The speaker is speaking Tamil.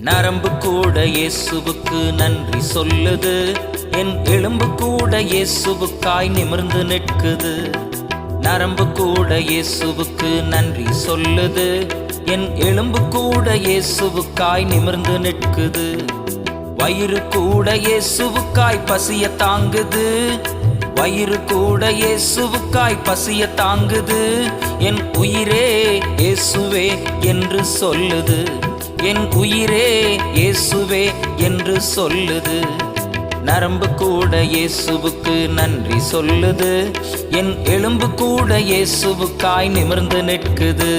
நரம்பு கூட இயேசுவுக்கு நன்றி சொல்லுது. என் எலும்பு கூட இயேசுவுக்காய் நிமிர்ந்து நிற்குது. நரம்பு கூட இயேசுவுக்கு நன்றி சொல்லுது. என் எலும்பு கூட இயேசுவுக்காய் நிமிர்ந்து நிற்குது. வயிறு கூட இயேசுவுக்காய் பசிய தாங்குது. வயிறு கூட இயேசுவுக்காய் பசிய தாங்குது. என் உயிரே இயேசுவே என்று சொல்லுது. என் உயிரே இயேசுவே என்று சொல்லுது. நரம்பு கூட இயேசுவுக்கு நன்றி சொல்லுது. என் எலும்பு கூட இயேசுவுக்காய் நிமிர்ந்து நிற்குது.